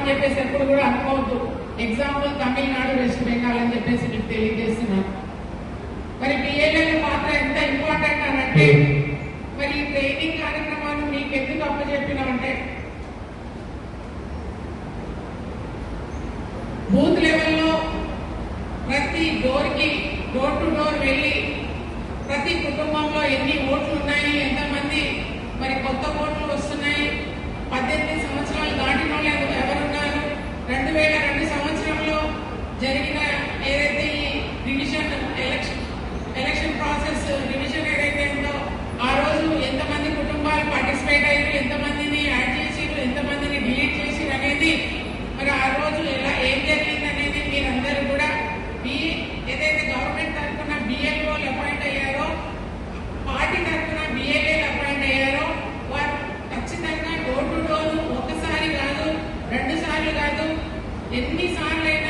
అని చెప్పేసి ఎప్పుడు కూడా అనుకోవద్దు. ఎగ్జాంపుల్ తమిళనాడు, వెస్ట్ బెంగాల్ అని చెప్పేసి మీకు తెలియజేస్తున్నాను. మరి బిఏల పాత్ర ఎంత ఇంపార్టెంట్ అని అంటే, మరి ఈ ట్రైనింగ్ కార్యక్రమాన్ని మీకు ఎందుకు అప్పచెప్పినామంటే, బూత్ లెవెల్లో ప్రతి డోర్కి డోర్ టు డోర్ వెళ్ళి ప్రతి కుటుంబంలో ఎన్ని ఓట్లు ఉన్నాయి, ఎంతమంది మరి కొత్త ఓట్లు వస్తున్నాయి, 18 సంవత్సరాలు దాటిన వాళ్ళు ఎవరున్నారు, 2002 సంవత్సరంలో జరిగిన ఏదైతే ఈ రివిజన్ ఎలక్షన్ ప్రాసెస్ రివిజన్ ఏదైతే ఉందో ఆ రోజు ఎంతమంది కుటుంబాలు పార్టిసిపేట్ అయ్యారు, ఎంతమందిని యాడ్ చేసిరు, ఎంతమందిని డిలీట్ చేసిరు అనేది, మరి ఆ రోజు ఎలా ఏం జరిగింది అనేది మీరందరూ కూడా ఏదైతే గవర్నమెంట్ తరఫున బిఎల్ఓలు అపాయింట్ అయ్యారో, పార్టీ తరఫున బిఎల్ఏలు అపాయింట్ అయ్యారో, వారు ఖచ్చితంగా డోర్ టు డోర్ ఒకసారి కాదు, 2 సార్లు కాదు, ఎన్నిసార్లు అయినా